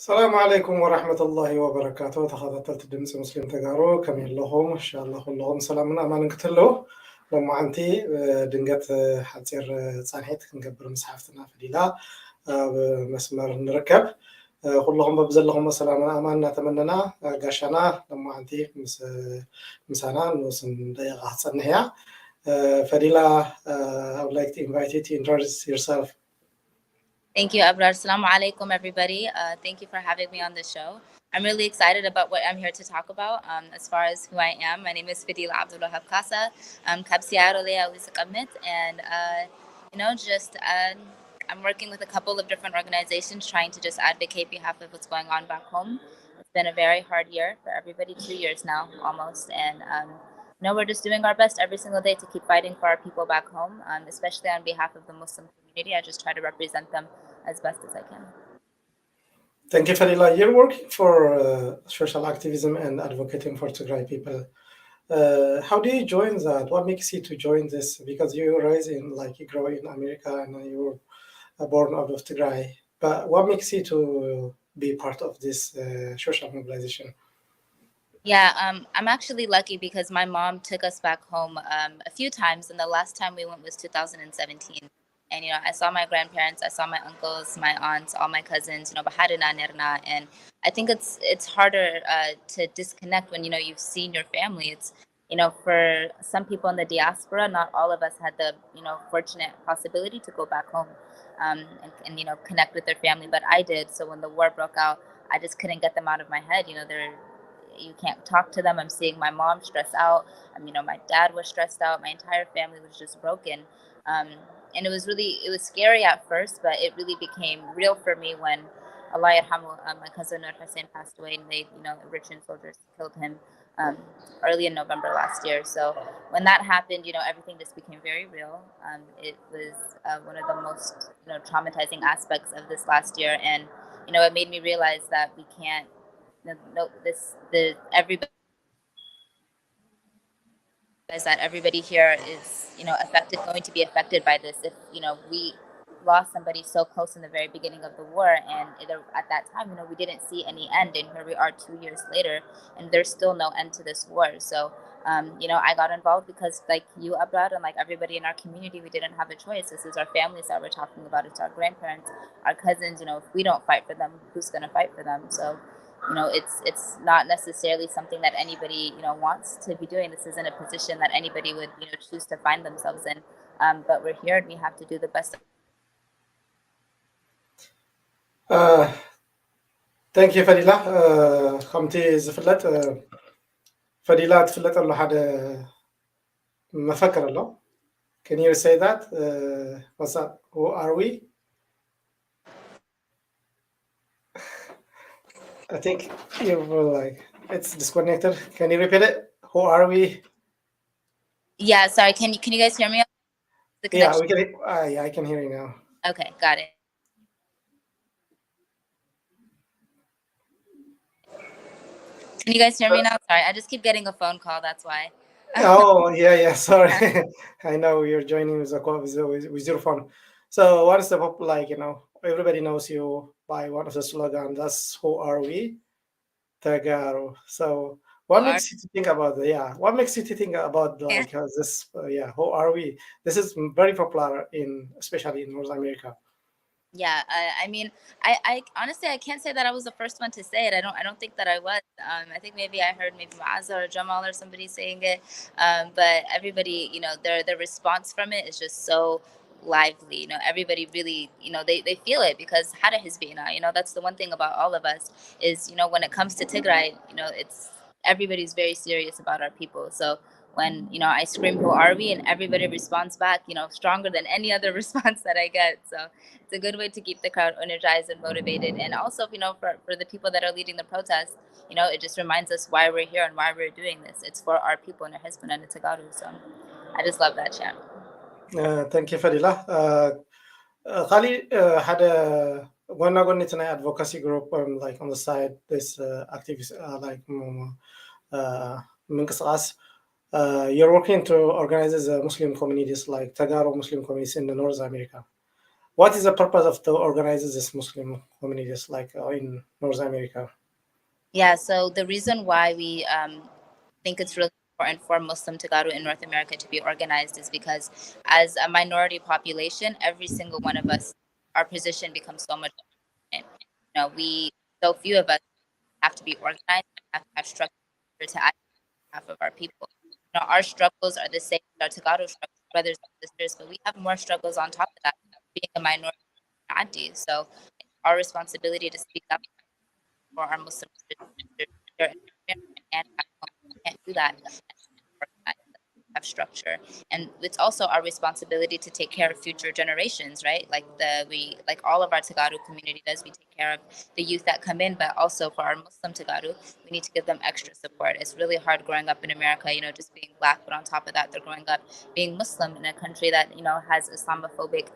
السلام عليكم ورحمة الله وبركاته. تخاطرت دمس مسلم تجارو كمين لهم إن شاء الله كلهم سلامنا أمان نقتله لما أنتي دنجت حتصير صانحت نقبر مسحفتنا في ديلا مسمار نركب كلهم ببذل لهم سلامنا أمان نتمنى قاشنا لما أنتي مسانا نوصل دقيقة حصلنا هي فديلا I would like to invite you to introduce yourself. Thank you, Abrar. Assalamu alaikum, everybody. Thank you for having me on the show. I'm really excited about what I'm here to talk about. As far as who I am, my name is Fadila Abdullah Kasa. I'm and I'm working with a couple of different organizations trying to just advocate behalf of what's going on back home. It's been a very hard year for everybody, 2 years now, almost. And we're just doing our best every single day to keep fighting for our people back home, especially on behalf of the Muslim community. I just try to represent them as best as I can. Thank you, Fadila. You're working for social activism and advocating for Tigray people. How do you join that? What makes you to join this? Because you grow in America and you were born out of Tigray. But what makes you to be part of this social mobilization? Yeah, I'm actually lucky because my mom took us back home a few times, and the last time we went was 2017. And I saw my grandparents, I saw my uncles, my aunts, all my cousins, Bahadina, Nerna, and I think it's harder to disconnect when you've seen your family. It's for some people in the diaspora, not all of us had the fortunate possibility to go back home and connect with their family, but I did. So when the war broke out, I just couldn't get them out of my head. You can't talk to them. I'm seeing my mom stress out. My dad was stressed out. My entire family was just broken. And it was scary at first, but it really became real for me when Allah yarhamu, my cousin Nur Hussein passed away, and they, Eritrean soldiers killed him early in November last year. So when that happened, everything just became very real. It was one of the most, traumatizing aspects of this last year, and it made me realize that we can't. Everybody here is going to be affected by this. If we lost somebody so close in the very beginning of the war, and at that time we didn't see any end, and here we are 2 years later, and there's still no end to this war. So I got involved because, like you, Abrar, and like everybody in our community, we didn't have a choice. This is our families that we're talking about. It's our grandparents, our cousins. If we don't fight for them, who's going to fight for them? So it's not necessarily something that anybody wants to be doing. This isn't a position that anybody would choose to find themselves in. But we're here, and we have to do the best. Thank you, Fadila. خمتي زفلت فديلا تفلت له حدا ما فكر له. Can you say that? What's up? Who are we? I think you were it's disconnected. Can you repeat it? Who are we? Yeah, sorry. Can you guys hear me? Yeah, we can. Yeah, I can hear you now. Okay, got it. Can you guys hear me now? Sorry, I just keep getting a phone call. That's why. Oh, yeah. Sorry. I know you're joining with your phone. So what is the everybody knows you by one of the slogan. That's who are we? Tagaro. So what makes you to think about what makes you to think about this? Who are we? This is very popular especially in North America. Yeah, I honestly I can't say that I was the first one to say it. I don't think that I was. I think maybe I heard Maaza or Jamal or somebody saying it. But everybody, their response from it is just so lively. Everybody really, they feel it because Hada Hizbina, that's the one thing about all of us is, when it comes to Tigray, it's everybody's very serious about our people. So when I scream, who are we, and everybody responds back stronger than any other response that I get. So it's a good way to keep the crowd energized and motivated, and also for the people that are leading the protest, it just reminds us why we're here and why we're doing this. It's for our people in our husband and Tagaru. So I just love that chant. Thank you, Fadila. Khali had one advocacy group on the side. This activist you're working to organize Muslim communities like Tagaro Muslim communities in North America. what is the purpose of to organize this Muslim communities like in North America? Yeah, so the reason why we think it's really important for Muslim Tagaru in North America to be organized is because as a minority population, every single one of us, our position becomes so much important. You know, so few of us have to be organized, have to have structure to act on behalf of our people. You know, our struggles are the same as our Tagaru struggles, brothers and sisters, but we have more struggles on top of that, being a minority. So it's our responsibility to speak up for our Muslim sisters and back home. We can't do that. Have structure, and it's also our responsibility to take care of future generations, right? Like all of our Tagaru community does, we take care of the youth that come in, but also for our Muslim Tagaru, we need to give them extra support. It's really hard growing up in America, you know, just being black, but on top of that, they're growing up being Muslim in a country that, you know, has Islamophobic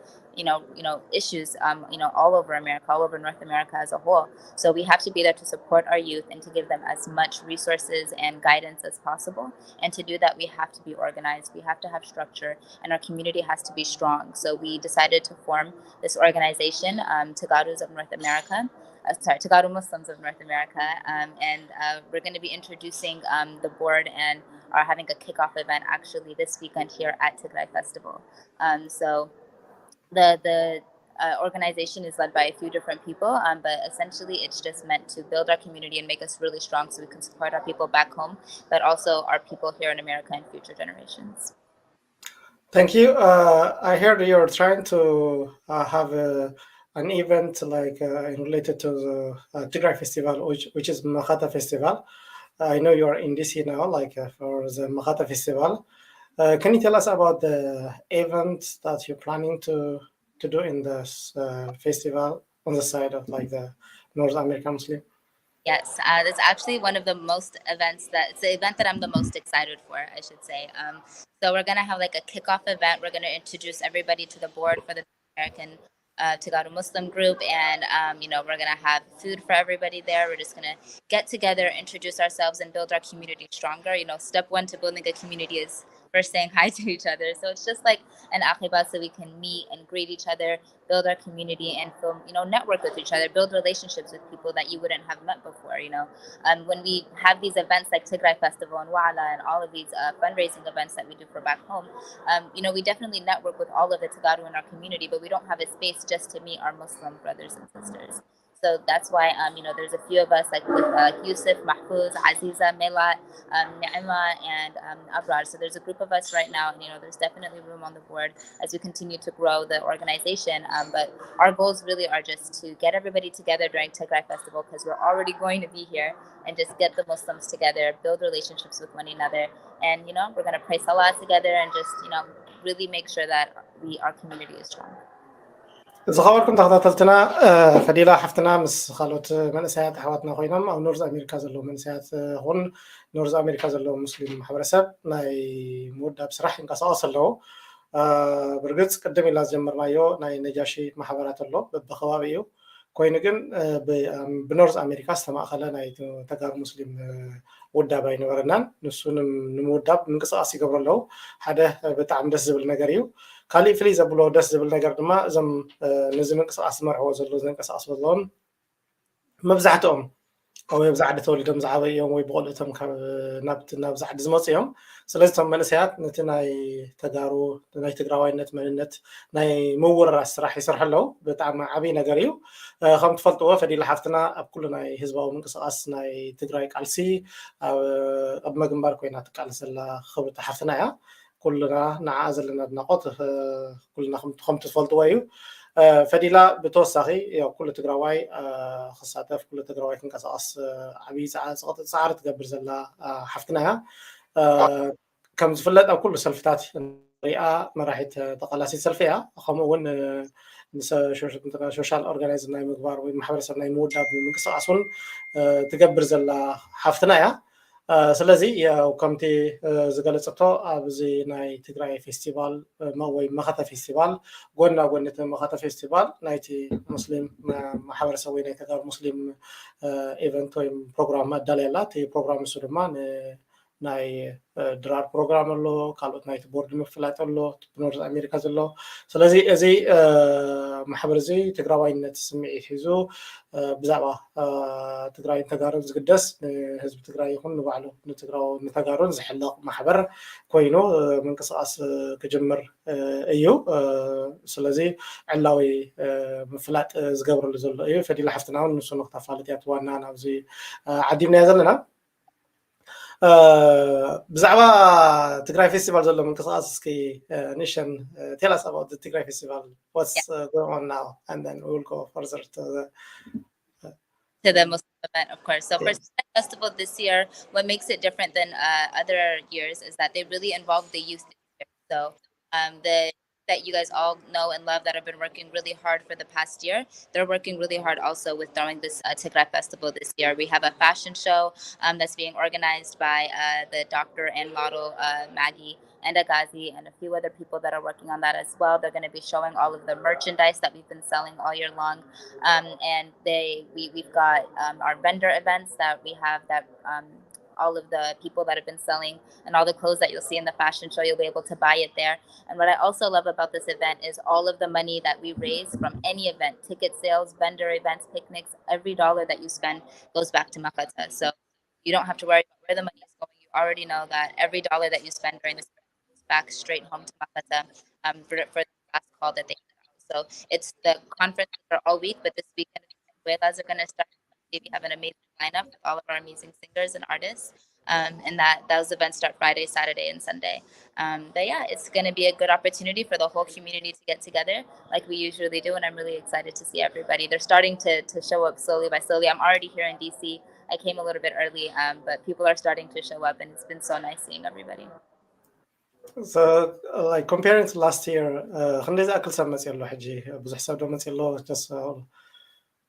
issues, all over America, all over North America as a whole. So we have to be there to support our youth and to give them as much resources and guidance as possible. And to do that, we have to be organized. We have to have structure, and our community has to be strong. So we decided to form this organization, Tagarus of North America. Tagaru Muslims of North America, and we're going to be introducing the board and are having a kickoff event actually this weekend here at Tigray Festival. So the organization is led by a few different people, but essentially it's just meant to build our community and make us really strong so we can support our people back home, but also our people here in America and future generations. Thank you. I heard you're trying to have an event like related to the Tigray Festival, which is Makhata Festival. I know you're in DC now, like for the Makhata Festival. Can you tell us about the event that you're planning to do in this festival on the side of like the North American Muslim? Yes, that's actually one of the most it's the event that I'm the most excited for, I should say. So we're going to have like a kickoff event. We're going to introduce everybody to the board for the American Tagaru Muslim group, and we're going to have food for everybody there. We're just going to get together, introduce ourselves, and build our community stronger. You know, step one to building a community is first saying hi to each other. So it's just like an akhiba, so we can meet and greet each other, build our community, and network with each other, build relationships with people that you wouldn't have met before. When we have these events like Tigray Festival and Wa'ala and all of these fundraising events that we do for back home, we definitely network with all of the Tagaru in our community, but we don't have a space just to meet our Muslim brothers and sisters. So that's why, there's a few of us like with Yusuf, Mahfouz, Aziza, Melat, Naima, and Abrar. So there's a group of us right now, and there's definitely room on the board as we continue to grow the organization. But our goals really are just to get everybody together during Tigray Festival, because we're already going to be here, and just get the Muslims together, build relationships with one another, and we're going to pray Salah together, and just really make sure that our community is strong. زخبركم تخططتنا فديلا حفتنا مس خلوت منسيات حواتنا خوينم او نورز امريكا زلو منسيات هون نورز امريكا زلو مسلم محبرسب ناي مودا بصراحه انقصاص له برغص قدم الى جمرنايو ناي نجاشي محبرات له بخوابيو ኮይኑ ግን ብኖርዝ ኣሜሪካ ዝተማእኸለ ናይ ተጋሩ ሙስሊም ውዳብ ኣይነበረናን ንሱንም ንምውዳብ ምንቅስቃስ ይገብሩ ኣለዉ ሓደ ብጣዕሚ ደስ ዝብል ነገር እዩ ካሊእ ፍልይ ዘብሎ ደስ ዝብል ነገር ድማ እዞም ነዚ ምንቅስቃስ ዝመርሕዎ ዘሎ ዝንቅስቃስ ዘለዎም መብዛሕትኦም ወይ ብዛዕዲ ተወሊዶም ዝዓበዩ እዮም ወይ ብቆልዑቶም ናብ ዛዕዲ ዝመፁ እዮም ስለዚ እቶም መንእሰያት ነቲ ናይ ተጋሩ ናይ ትግራዋይነት መንነት ናይ ምውርራስ ስራሕ ይሰርሑ ኣለዉ ብጣዕሚ ዓብዪ ነገር እዩ ከም ትፈልጥዎ ፈዲላ ሓፍትና ኣብ ኩሉ ናይ ህዝባዊ ምንቅስቃስ ናይ ትግራይ ቃልሲ ኣብ መግንባር ኮይና ትቃልስ ዘላ ክብርቲ ሓፍትና እያ ኩልና ንዓ ዘለና ኣድናቆት ኩልና ከም ትፈልጥዎ እዩ ፈዲላ ብተወሳኺ ያው ኩሉ ትግራዋይ ክሳተፍ ኩሉ ትግራዋይ ክንቀሳቀስ ዓብዪ ፃዕሪ ትገብር ዘላ ሓፍትና እያ ከም ዝፍለጥ ኣብ ኩሉ ሰልፍታት ሪኣ መራሒት ተቐላሲት ሰልፊ እያ ከምኡ እውን ሶሻል ኦርጋናይዝ ናይ ምግባር ወይ ማሕበረሰብ ናይ ምውዳብ ምንቅስቃስ እውን ትገብር ዘላ ሓፍትና እያ ስለዚ ያው ከምቲ ዝገለፀቶ ኣብዚ ናይ ትግራይ ፌስቲቫል ወይ መኸተ ፌስቲቫል ጎና ጎነት መኸተ ፌስቲቫል ናይቲ ሙስሊም ማሕበረሰብ ወይ ናይ ተጋሩ ሙስሊም ኢቨንት ወይ ፕሮግራም ኣዳልያላ እቲ ፕሮግራም ንሱ ድማ ናይ ድራር ፕሮግራም ኣሎ ካልኦት ናይቲ ቦርድ ምፍላጥ ኣሎ ብኖርዝ ኣሜሪካ ዘሎ ስለዚ እዚ ማሕበር እዚ ትግራዋይነት ስምዒት ሒዙ ብዛዕባ ትግራይ ተጋሩን ዝግደስ ንህዝቢ ትግራይ ይኹን ንባዕሉ ንተጋሩን ዝሕልቕ ማሕበር ኮይኑ ምንቅስቃስ ክጅምር እዩ ስለዚ ዕላዊ ምፍላጥ ዝገብረሉ ዘሎ እዩ ፈዲላ ሓፍትና እውን ንሱ ንክተፋልጥ እያ ዋና ናብዚ ዓዲምናያ ዘለና ብዛዕባ ትግራይ ፌስቲቫል ዘሎ ምንቅስቃስ እስኪ ኒሽን tell us about the Tigray festival what's going on now and then we will go further to the Muslim event, of course. So for Tigray Festival this year, what makes it different than other years is that they really involve the youth this year. So the that you guys all know and love that have been working really hard for the past year. They're working really hard also with throwing this Tigray Festival this year. We have a fashion show that's being organized by the doctor and model Maggie and Agazi and a few other people that are working on that as well. They're going to be showing all of the merchandise that we've been selling all year long. And we've got our vendor events that we have that all of the people that have been selling and all the clothes that you'll see in the fashion show, you'll be able to buy it there. And what I also love about this event is all of the money that we raise from any event, ticket sales, vendor events, picnics, every dollar that you spend goes back to Makata. So you don't have to worry about where the money is going. You already know that every dollar that you spend during this goes back straight home to Makata for the last call that they put out. So it's the conferences are all week, but this weekend, Velas are going to start. We have an amazing lineup with all of our amazing singers and artists. And those events start Friday, Saturday, and Sunday. But yeah, it's going to be a good opportunity for the whole community to get together like we usually do. And I'm really excited to see everybody. They're starting to show up slowly by slowly. I'm already here in DC. I came a little bit early, but people are starting to show up and it's been so nice seeing everybody. So like comparing to last year, خلينا أكل سمس يلو حجي بزح سودو مس يلو just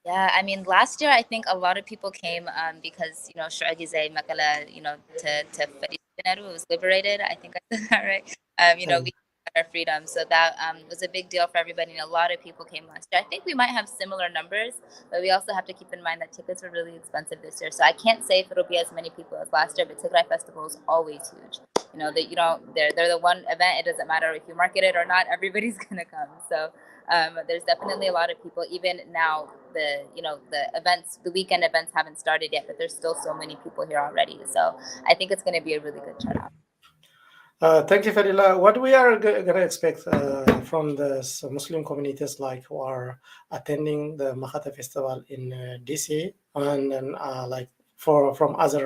Yeah, I mean, last year I think a lot of people came because Shu'agize Makala, to was liberated. I think I said that right. We got our freedom, so that was a big deal for everybody, and a lot of people came last year. I think we might have similar numbers, but we also have to keep in mind that tickets were really expensive this year. So I can't say if it'll be as many people as last year, but Tigray Festival is always huge. They're the one event. It doesn't matter if you market it or not. Everybody's gonna come. So. There's definitely a lot of people. Even now, the weekend events haven't started yet, but there's still so many people here already. So I think it's going to be a really good turnout. Thank you, Fadila. What we are going to expect from the Muslim communities like who are attending the Makata Festival in DC and then from other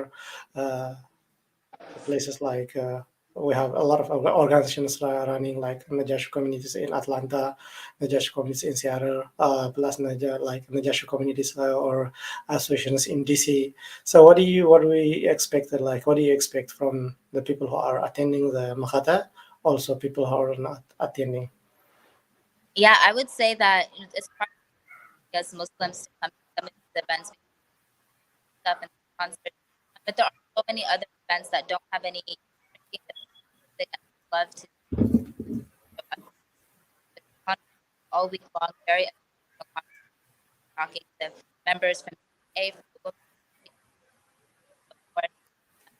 places like we have a lot of organizations running like Najashi communities in Atlanta, Najashi communities in Seattle, plus Najashi communities or associations in DC. So what do we expect? Like, what do you expect from the people who are attending the Makata? Also, people who are not attending. Yeah, I would say that it's hard as Muslims to come to some of these events, stuff and concerts, but there are so many other events that don't have any. Love to all week long, very talking to members from A.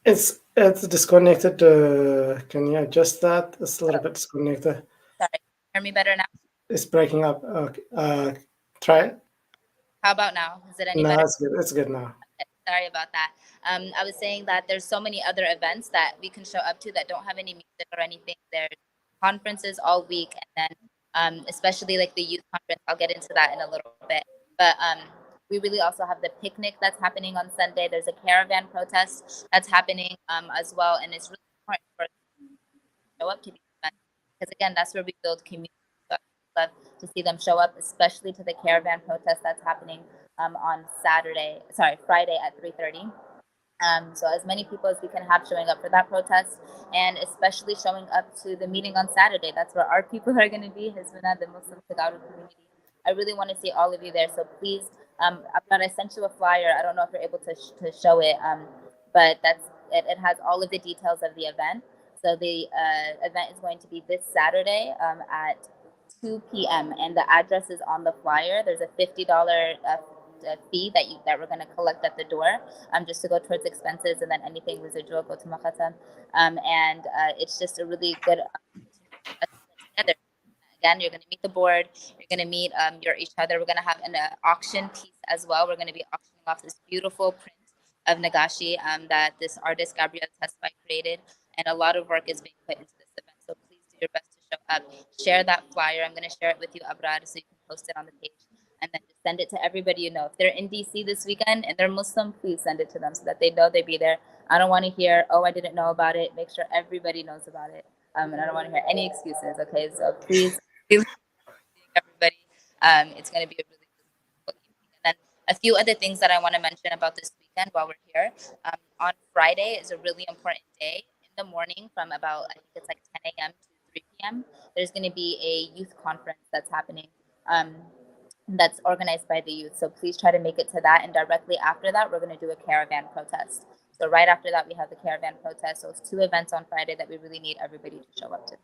It's disconnected. Can you adjust that? It's a little bit disconnected. Sorry, hear me better now? It's breaking up. Try it. How about now? Is it any better? No, it's good. It's good now. Sorry about that. I was saying that there's so many other events that we can show up to that don't have any music or anything. There's conferences all week, and then especially like the youth conference. I'll get into that in a little bit. But we really also have the picnic that's happening on Sunday. There's a caravan protest that's happening as well, and it's really important for us to show up to these events because again, that's where we build community. So I'd love to see them show up, especially to the caravan protest that's happening on Friday at 3:30. So as many people as we can have showing up for that protest, and especially showing up to the meeting on Saturday. That's where our people are going to be, Hizbana, the Muslim Tagaru community. I really want to see all of you there. So please, I sent you a flyer. I don't know if you're able to show it, but it has all of the details of the event. So the event is going to be this Saturday at 2 p.m. and the address is on the flyer. There's a $50 fee that we're going to collect at the door, just to go towards expenses, and then anything residual go to Makata. And it's just a really good together. Again, you're going to meet the board, you're going to meet each other. We're going to have an auction piece as well. We're going to be auctioning off this beautiful print of Nagashi that this artist Gabriel Tesfaye created, and a lot of work is being put into this event. So please do your best to show up. Share that flyer. I'm going to share it with you, Abrar, so you can post it on the page, and then just send it to everybody you know. If they're in DC this weekend and they're Muslim, please send it to them so that they know they'll be there. I don't want to hear, oh, I didn't know about it. Make sure everybody knows about it. And I don't want to hear any excuses. Okay, so please, everybody. It's going to be a really, really beautiful evening. And then a few other things that I want to mention about this weekend while we're here. On Friday is a really important day. In the morning, from about, I think it's like 10 a.m. to 3 p.m., there's going to be a youth conference that's happening. That's organized by the youth. So please try to make it to that. And directly after that, we're going to do a caravan protest. So right after that, we have the caravan protest. So it's 2 events on Friday that we really need everybody to show up to.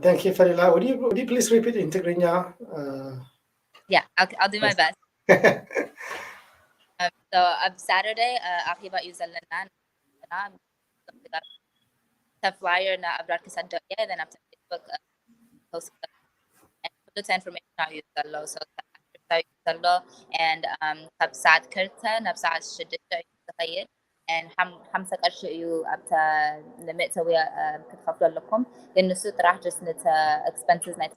Thank you, Farila. Would you please repeat in Tigrinya? Yeah, I'll do my best. So on Saturday, akibat Yuzalana, the flyer na Abrar Kisanto, then after Facebook post and put the information out Yuzalo. So and Tabsat Kirta, Nabsat Shadisha Yuzahayit, and Hamsa Karshayu up to limit so we could have lokum. Then the sutra just need expenses night.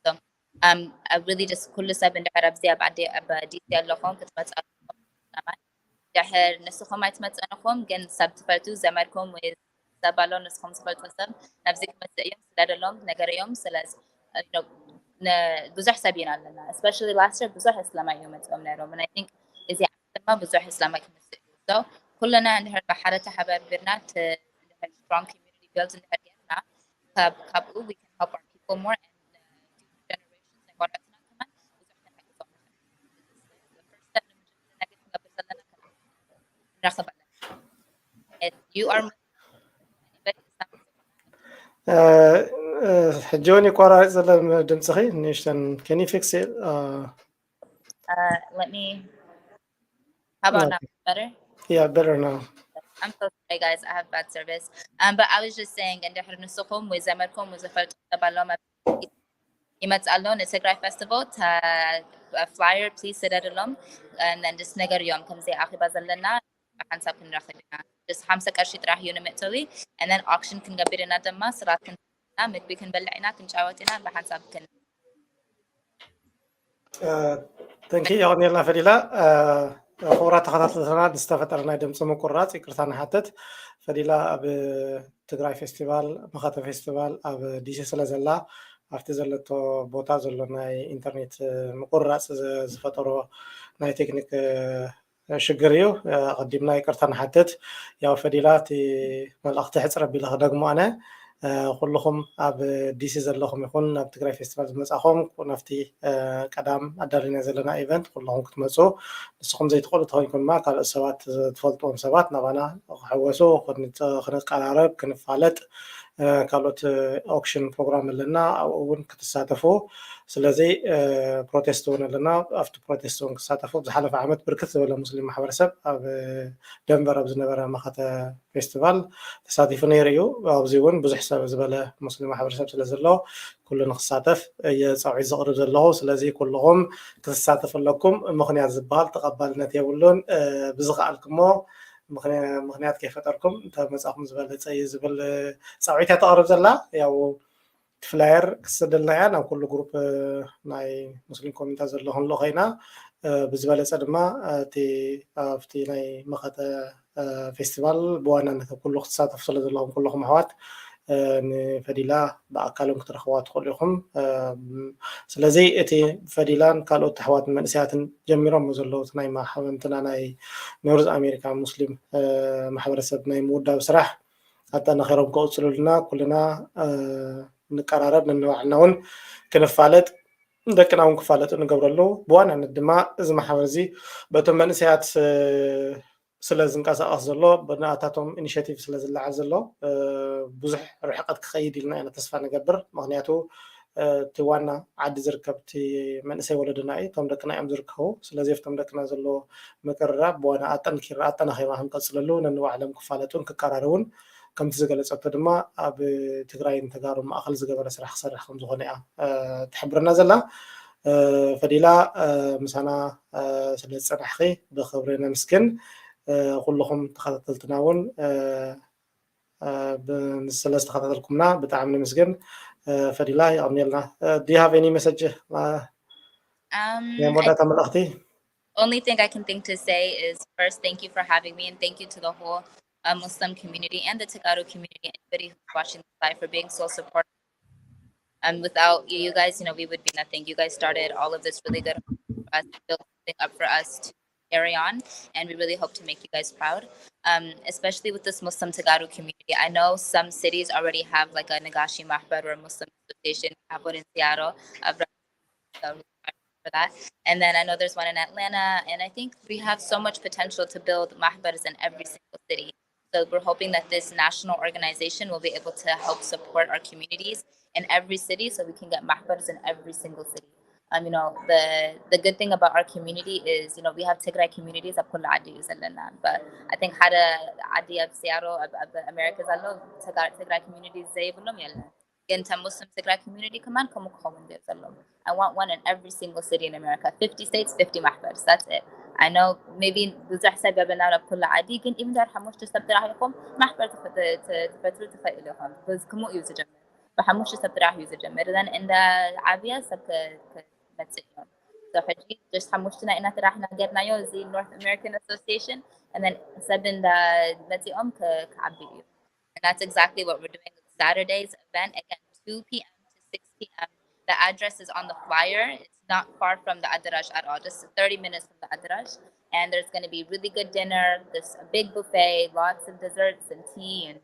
So I really just كل سبب إن حرب زي بعد دي لهم كتبت أنا جهر نسخهم ما يتمت أنهم جن سبت فرتو زمركم وسبالون نسخهم سبت سب نفسك مسيم سلاد لهم نجاريهم سلاز بزح سبينا لنا especially last year بزح إسلام يوم تأمنهم and I think إذا ما بزح إسلام كمسيم so كلنا عندنا بحارة حباب برنات strong community builds in the كابو we can help our people more. You are Johnny Quara Zalam Demsahi Nation. Can you fix it? Let me. How about now? Better? Yeah, better now. I'm so sorry, guys. I have bad service. But I was just saying, and Nusukum with Zamarkum was a first Baloma. Alone, it's a great festival. A flyer, please sit at alone, and then just negar yom comes the Akibazalana. Just Hamsa Kashit Rah Unimitowi, and then auction can get another mass, Rakan, we can Belina, can Chawatina, Bahansab can. Thank you, Yanila Fadila. خورات تخطط لنا نستفاد أرنا دم سمو كرات يكرتان حتت فديلا أب تدراي فيستيفال مخاطر فيستيفال أب ديشي سلازلا أفتزلتو بوتا زلنا إنترنت مقرات زفترو ناي تكنيك شجريو قدمنا يكرتان حتت يا فديلا تي ملأخت حسر بلا خدق أنا كلهم أب ديسي زلهم يكون أب تدراي فيستيفال مساهم ونفتي قدام أدارنا زلنا إيفنت كلهم كتمسو نسخهم زي تقول تهيكون ما قال السوات تفضلون سوات نبانا حوسو خدنا قرارب كنفعلت كالوت أوكشن بروجرام لنا أو كتساتفو سلازي بروتستون لنا أفتو بروتستون كتساتفو بزحلف عامت بركت ولا مسلم محورسب أو دنبر بزنبرة مخاطة فيستيفال تساتفو نيريو أو زيون بزح حساب زبالة مسلم محورسب سلازلو كلنا كتساتف يصعي زغرب زلو سلازي كلهم كتساتف لكم مخنيات زبال تقبلنا تيولون بزغالكمو مخنيات كيف تركم انت مساخم زبل تصي زبل صعيتها تقرب زلا ያው ፍላየር ክስደልና ያ ናብ ኩሉ ግሩፕ ናይ ሙስሊም ኮሚኒቲ ዘለኹም ለኸይና ብዝበለፀ ድማ እቲ ኣብቲ ናይ መኸተ ፌስቲቫል ብዋናነት ኩሉ ክትሳተፉ ስለ ዘለኹም ኩልኹም ኣሕዋት ንፈዲላ ብኣካሎም ክትረኽቧ ትኽእሉ ኢኹም ስለዚ እቲ ፈዲላን ካልኦት ኣሕዋት መንእሰያትን ጀሚሮም ዘለዉ ናይ ማሕበረሰብና ናይ ኖርዝ ኣሜሪካ ሙስሊም ማሕበረሰብ ናይ ምውዳብ ስራሕ ኣጠናኺሮም ክቕፅሉልና ኩልና ንቀራረብ ንንባዕልና እውን ክንፋለጥ ደቅና እውን ክፋለጡ ንገብረሉ ብዋናነት ድማ እዚ ማሕበር እዚ በቶም መንእሰያት ስለ ዝንቀሳቐስ ዘሎ ብናታቶም ኢኒሽቲቭ ስለ ዝለዓል ዘሎ ብዙሕ ርሕቀት ክኸይድ ኢልና ኢና ተስፋ ንገብር ምክንያቱ توانا عاد زركبتي من سي ولدنا اي تم دكنا ام زركو سلازي فتم دكنا زلو مقرب وانا اطنكر اطنا خيما هنقصللو ننو علم كفالتون كقرارون كم تزغلصت دما اب تግራይ ተጋሩ ማእከል ዝገበረ ስራሕ ክሰርሕ ከም ዝኾነ እያ ትሕብረና ዘላ ፈዲላ ምሳና ስለ ዝፀናሕኺ ብክብሪ ነምስግን ኩልኩም ተኸታተልትና እውን ስለ ዝተኸታተልኩምና ብጣዕሚ ነምስግን ፈዲላ ይቀኒልና do you have any message የሞዳታ መልእኽቲ only thing I can think to say is first thank you for having me and thank you to the whole Muslim community and the Tagaru community, anybody who's watching this live for being so supportive. Without you guys, we would be nothing. You guys started all of this really good for us, built something up for us to carry on, and we really hope to make you guys proud. Especially with this Muslim Tagaru community. I know some cities already have like a Nagashi Mahbar or a Muslim association. We have one in Seattle. For that. And then I know there's one in Atlanta, and I think we have so much potential to build mahbars in every single city. So we're hoping that this national organization will be able to help support our communities in every city so we can get mahbars in every single city. The good thing about our community is, we have Tigray communities of kull adi yuzallana, but I think hada adi of Seattle of the Americas allo Tigray communities zay bulum yalla. Into Muslim Tigray community command come I want one in every single city in America. 50 states, 50 mahbars. That's it. I know maybe بزحسب بنانا بكل عادي كن إمتى حموش تستبدل عليكم محبر تفتروا تفائلهم بس كمو يوزجمر بحموش تستبدل يوزجمر then in the عابية سبك متسيون so حجي just حموشتنا إنها تراحنا جبنا يوزي North American Association and then سبن the متسيون كعبيو and that's exactly what we're doing with Saturday's event again 2 p.m. to 6 p.m. The address is on the flyer. It's not far from the Adraj at all, just 30 minutes from the Adraj. And there's going to be really good dinner. There's a big buffet, lots of desserts and tea and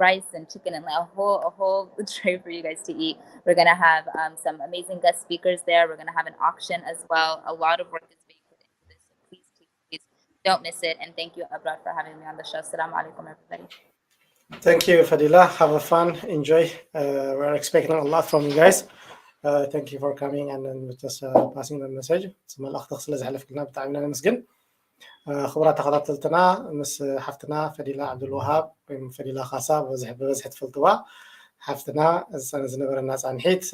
rice and chicken and a whole tray for you guys to eat. We're going to have some amazing guest speakers there. We're going to have an auction as well. A lot of work is being put into this. So please don't miss it. And thank you, Abrar, for having me on the show. Assalamu alaikum, everybody. Thank you, Fadila. Have a fun. Enjoy. We're expecting a lot from you guys. Thank you for coming and then just passing the message. اسم الأخ تغسل زعل في الناب تعبنا نمسجن. خبرات خلطتنا مس حفتنا فديلا عبد الوهاب فديلا خاصة بزحت في الطواء حفتنا السنة زنبر الناس عن حيت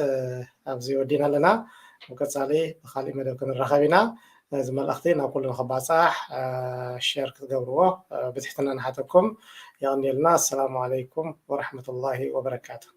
أبزي ودينا لنا وكتسالي خالي مدى كن الرخابينا زم الأختين أقول نخبع صح الشير كتقبروه بتحتنا نحاتكم يعني الناس السلام عليكم ورحمة الله وبركاته.